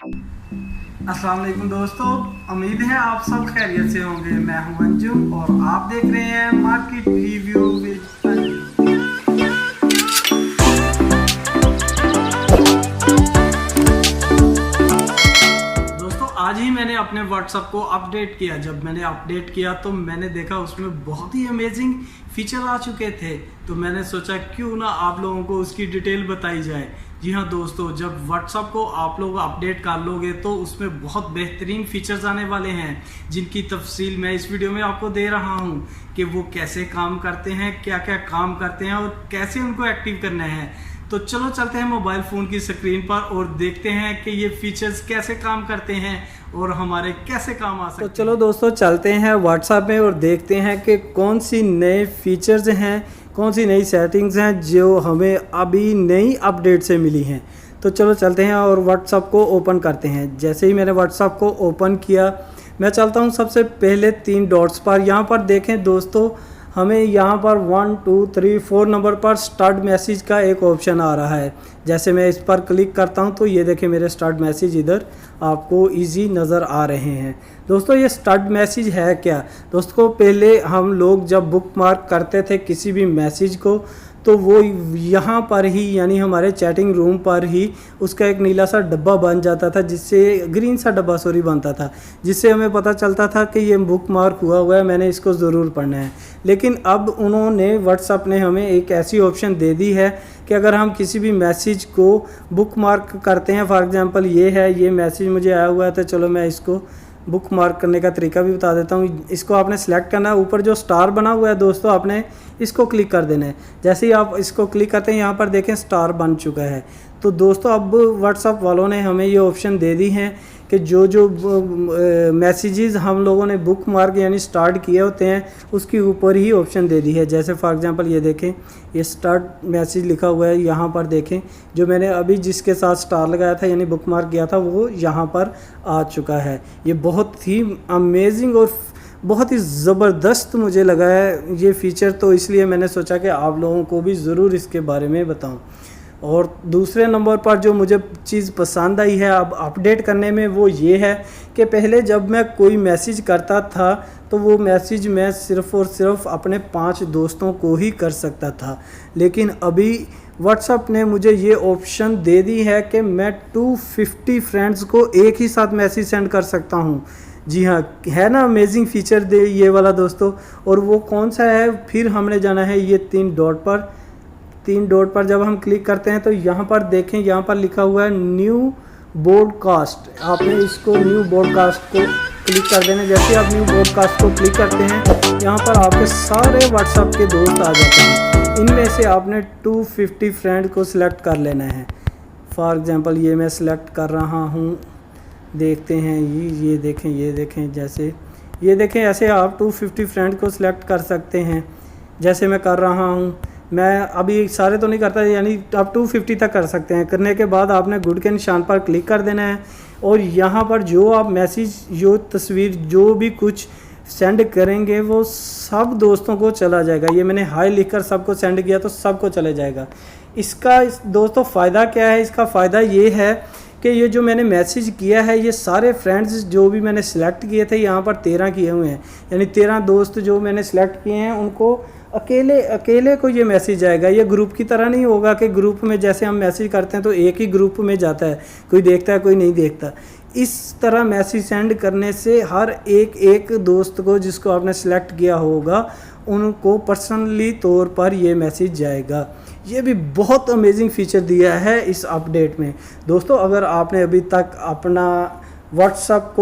अस्सलाम वालेकुम दोस्तों, उम्मीद है आप सब खैरियत से होंगे। मैं हूं अंजुम और आप देख रहे हैं मार्केट रिव्यू विद अंजुम। दोस्तों आज ही मैंने अपने व्हाट्सएप को अपडेट किया। जब मैंने अपडेट किया तो मैंने देखा उसमें बहुत ही अमेजिंग फीचर आ चुके थे, तो मैंने सोचा क्यों ना आप लोगों को उसकी डिटेल बताई जाए। जी हाँ दोस्तों, जब व्हाट्सएप को आप लोग अपडेट कर लोगे तो उसमें बहुत बेहतरीन फीचर्स आने वाले हैं, जिनकी तफसील मैं इस वीडियो में आपको दे रहा हूँ कि वो कैसे काम करते हैं, क्या क्या काम करते हैं और कैसे उनको एक्टिव करना है। तो चलो चलते हैं मोबाइल फ़ोन की स्क्रीन पर और देखते हैं कि ये फीचर्स कैसे काम करते हैं और हमारे कैसे काम आ सकते हैं। तो चलो दोस्तों चलते हैं व्हाट्सएप में और देखते हैं कि कौन सी नए फीचर्स हैं, कौन सी नई सेटिंग्स हैं जो हमें अभी नई अपडेट से मिली हैं। तो चलो चलते हैं और व्हाट्सएप को ओपन करते हैं। जैसे ही मैंने व्हाट्सएप को ओपन किया, मैं चलता हूँ सबसे पहले 3 डॉट्स पर। यहाँ पर देखें दोस्तों, हमें यहाँ पर 1 2 3 4 नंबर पर स्टार्ट मैसेज का एक ऑप्शन आ रहा है। जैसे मैं इस पर क्लिक करता हूँ तो ये देखें मेरे स्टार्ट मैसेज इधर आपको इजी नज़र आ रहे हैं। दोस्तों ये स्टार्ट मैसेज है क्या? दोस्तों पहले हम लोग जब बुक मार्क करते थे किसी भी मैसेज को तो वो यहाँ पर ही यानी हमारे चैटिंग रूम पर ही उसका एक नीला सा डब्बा बन जाता था, जिससे ग्रीन सा डब्बा सॉरी बनता था, जिससे हमें पता चलता था कि ये बुक मार्क हुआ है, मैंने इसको ज़रूर पढ़ना है। लेकिन अब उन्होंने व्हाट्सएप ने हमें एक ऐसी ऑप्शन दे दी है कि अगर हम किसी भी मैसेज को बुक मार्क करते हैं, फॉर एग्ज़ाम्पल ये मैसेज मुझे आया हुआ है तो चलो मैं इसको बुक मार्क करने का तरीका भी बता देता हूँ। इसको आपने सेलेक्ट करना है, ऊपर जो स्टार बना हुआ है दोस्तों आपने इसको क्लिक कर देना है। जैसे ही आप इसको क्लिक करते हैं यहाँ पर देखें स्टार बन चुका है। तो दोस्तों अब व्हाट्सएप वालों ने हमें ये ऑप्शन दे दी हैं कि जो जो मैसेजेस हम लोगों ने बुक मार्क यानी स्टार्ट किए होते हैं उसके ऊपर ही ऑप्शन दे दी है। जैसे फॉर एग्जांपल ये देखें, ये स्टार्ट मैसेज लिखा हुआ है, यहाँ पर देखें जो मैंने अभी जिसके साथ स्टार लगाया था यानी बुक मार्क किया था वो यहाँ पर आ चुका है। ये बहुत ही अमेजिंग और बहुत ही ज़बरदस्त मुझे लगा है ये फ़ीचर, तो इसलिए मैंने सोचा कि आप लोगों को भी ज़रूर इसके बारे में बताऊं। और दूसरे नंबर पर जो मुझे चीज़ पसंद आई है अब अपडेट करने में वो ये है कि पहले जब मैं कोई मैसेज करता था तो वो मैसेज मैं सिर्फ़ और सिर्फ अपने 5 दोस्तों को ही कर सकता था, लेकिन अभी व्हाट्सएप ने मुझे ये ऑप्शन दे दी है कि मैं 250 फ्रेंड्स को एक ही साथ मैसेज सेंड कर सकता हूँ। जी हाँ, है ना अमेजिंग फीचर दे ये वाला दोस्तों। और वो कौन सा है, फिर हमने जाना है ये 3 डॉट पर जब हम क्लिक करते हैं तो यहाँ पर देखें, यहाँ पर लिखा हुआ है न्यू ब्रॉडकास्ट। आपने इसको न्यू ब्रॉडकास्ट को क्लिक कर देना। जैसे आप न्यू ब्रॉडकास्ट को क्लिक करते हैं यहाँ पर आपके सारे व्हाट्सएप के दोस्त आ जाते हैं। इनमें से आपने 250 फ्रेंड को सिलेक्ट कर लेना है। फॉर एग्ज़ाम्पल ये मैं सिलेक्ट कर रहा हूँ, देखते हैं ये देखें जैसे ये देखें ऐसे आप 250 फ्रेंड को सिलेक्ट कर सकते हैं। जैसे मैं कर रहा हूँ, मैं अभी सारे तो नहीं करता यानी आप 250 तक कर सकते हैं। करने के बाद आपने गुड के निशान पर क्लिक कर देना है और यहाँ पर जो आप मैसेज जो तस्वीर जो भी कुछ सेंड करेंगे वो सब दोस्तों को चला जाएगा। ये मैंने हाई लिखकर सबको सेंड किया तो सबको चले जाएगा। इसका दोस्तों फ़ायदा क्या है? इसका फ़ायदा ये है कि ये जो मैंने मैसेज किया है ये सारे फ्रेंड्स जो भी मैंने सेलेक्ट किए थे यहाँ पर 13 किए हुए हैं, यानी 13 दोस्त जो मैंने सेलेक्ट किए हैं उनको अकेले को ये मैसेज आएगा। ये ग्रुप की तरह नहीं होगा कि ग्रुप में जैसे हम मैसेज करते हैं तो एक ही ग्रुप में जाता है, कोई देखता है कोई नहीं देखता। इस तरह मैसेज सेंड करने से हर एक दोस्त को जिसको आपने सेलेक्ट किया होगा उनको पर्सनली तौर पर ये मैसेज जाएगा। ये भी बहुत अमेजिंग फ़ीचर दिया है इस अपडेट में दोस्तों। अगर आपने अभी तक अपने व्हाट्सएप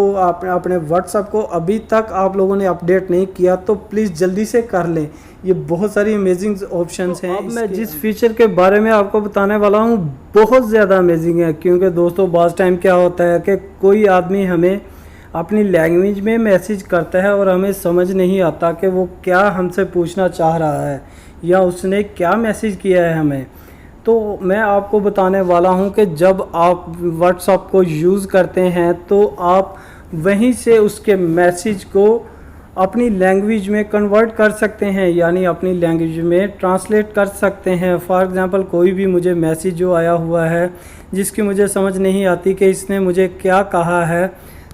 को अभी तक आप लोगों ने अपडेट नहीं किया तो प्लीज़ जल्दी से कर लें। ये बहुत सारी अमेजिंग ऑप्शंस हैं। अब मैं जिस फीचर के बारे में आपको बताने वाला हूँ बहुत ज़्यादा अमेजिंग है, क्योंकि दोस्तों बाज़ टाइम क्या होता है कि कोई आदमी हमें अपनी लैंग्वेज में मैसेज करता है और हमें समझ नहीं आता कि वो क्या हमसे पूछना चाह रहा है या उसने क्या मैसेज किया है हमें। तो मैं आपको बताने वाला हूं कि जब आप व्हाट्सएप को यूज़ करते हैं तो आप वहीं से उसके मैसेज को अपनी लैंग्वेज में कन्वर्ट कर सकते हैं, यानी अपनी लैंग्वेज में ट्रांसलेट कर सकते हैं। फॉर एग्ज़ाम्पल कोई भी मुझे मैसेज जो आया हुआ है जिसकी मुझे समझ नहीं आती कि इसने मुझे क्या कहा है,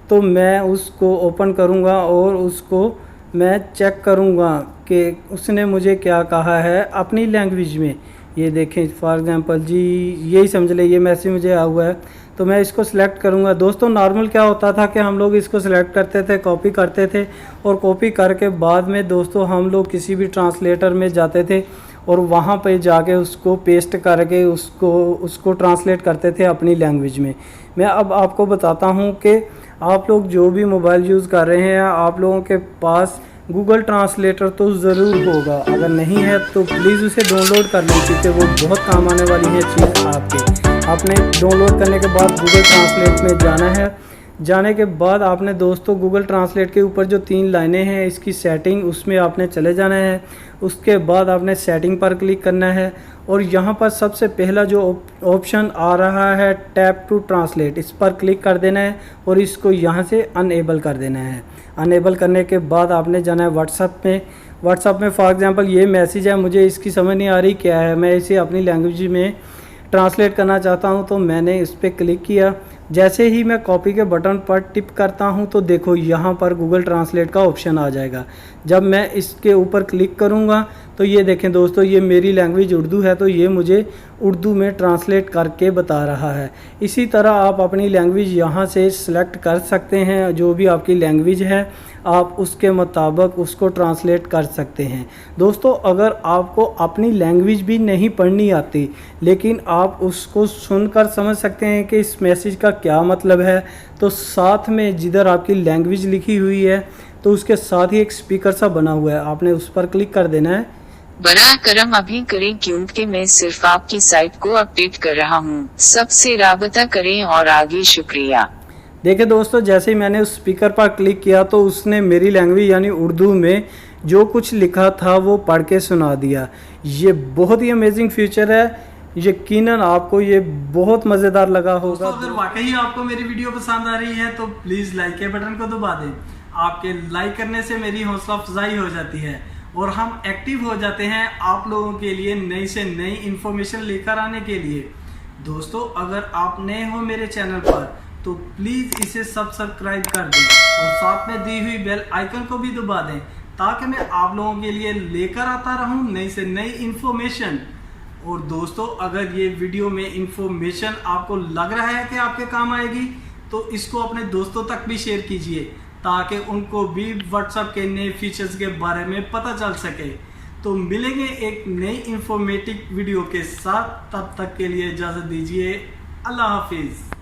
तो मैं उसको ओपन करूँगा और उसको मैं चेक करूँगा कि उसने मुझे क्या कहा है अपनी लैंग्वेज में। ये देखें फॉर एग्ज़ाम्पल जी, यही समझ लें ये मैसेज मुझे आया हुआ है, तो मैं इसको सिलेक्ट करूँगा। दोस्तों नॉर्मल क्या होता था कि हम लोग इसको सिलेक्ट करते थे, कॉपी करते थे और कॉपी करके बाद में दोस्तों हम लोग किसी भी ट्रांसलेटर में जाते थे और वहाँ पे जाके उसको पेस्ट करके उसको ट्रांसलेट करते थे अपनी लैंग्वेज में। मैं अब आपको बताता हूँ कि आप लोग जो भी मोबाइल यूज़ कर रहे हैं, आप लोगों के पास गूगल ट्रांसलेटर तो ज़रूर होगा। अगर नहीं है तो प्लीज़ उसे डाउनलोड कर लें, क्योंकि वो बहुत काम आने वाली है चीज़ आपके। आपने डाउनलोड करने के बाद गूगल ट्रांसलेट में जाना है। जाने के बाद आपने दोस्तों गूगल ट्रांसलेट के ऊपर जो 3 लाइनें हैं इसकी सेटिंग, उसमें आपने चले जाना है। उसके बाद आपने सेटिंग पर क्लिक करना है और यहाँ पर सबसे पहला जो ऑप्शन आ रहा है टैप टू ट्रांसलेट, इस पर क्लिक कर देना है और इसको यहाँ से अनएबल कर देना है। अनएबल करने के बाद आपने जाना है व्हाट्सअप में फॉर एग्ज़ाम्पल ये मैसेज है, मुझे इसकी समझ नहीं आ रही क्या है, मैं इसे अपनी लैंग्वेज में ट्रांसलेट करना चाहता हूं, तो मैंने इस पर क्लिक किया। जैसे ही मैं कॉपी के बटन पर टिप करता हूं तो देखो यहाँ पर गूगल ट्रांसलेट का ऑप्शन आ जाएगा। जब मैं इसके ऊपर क्लिक करूँगा तो ये देखें दोस्तों, ये मेरी लैंग्वेज उर्दू है तो ये मुझे उर्दू में ट्रांसलेट करके बता रहा है। इसी तरह आप अपनी लैंग्वेज यहाँ से सिलेक्ट कर सकते हैं, जो भी आपकी लैंग्वेज है आप उसके मुताबिक उसको ट्रांसलेट कर सकते हैं। दोस्तों अगर आपको अपनी लैंग्वेज भी नहीं पढ़नी आती लेकिन आप उसको सुनकर समझ सकते हैं कि इस मैसेज का क्या मतलब है, तो साथ में जिधर आपकी लैंग्वेज लिखी हुई है तो उसके साथ ही एक स्पीकर सा बना हुआ है, आपने उस पर क्लिक कर देना है। बड़ा करम अभी करें क्योंकि मैं सिर्फ आपकी साइट को अपडेट कर रहा हूँ। सबसे राबता करें और आगे शुक्रिया। देखिए दोस्तों, जैसे ही मैंने उस स्पीकर पर क्लिक किया तो उसने मेरी लैंग्वेज यानी उर्दू में जो कुछ लिखा था वो पढ़ के सुना दिया। ये बहुत ही अमेजिंग फीचर है, यकीनन आपको ये बहुत मज़ेदार लगा होगा। अगर वाकई आपको मेरी वीडियो पसंद आ रही है तो प्लीज़ लाइक के बटन को दबा दें। आपके लाइक करने से मेरी हौसला अफजाई हो जाती है और हम एक्टिव हो जाते हैं आप लोगों के लिए नई से नई इन्फॉर्मेशन लेकर आने के लिए। दोस्तों अगर आप नए हो मेरे चैनल पर तो प्लीज़ इसे सब्सक्राइब कर दें और साथ में दी हुई बेल आइकन को भी दबा दें ताकि मैं आप लोगों के लिए लेकर आता रहूं नई से नई इन्फॉर्मेशन। और दोस्तों अगर ये वीडियो में इन्फॉर्मेशन आपको लग रहा है कि आपके काम आएगी तो इसको अपने दोस्तों तक भी शेयर कीजिए ताकि उनको भी व्हाट्सएप के नए फीचर्स के बारे में पता चल सके। तो मिलेंगे एक नई इन्फॉर्मेटिव वीडियो के साथ, तब तक के लिए इजाज़त दीजिए। अल्लाह हाफिज़।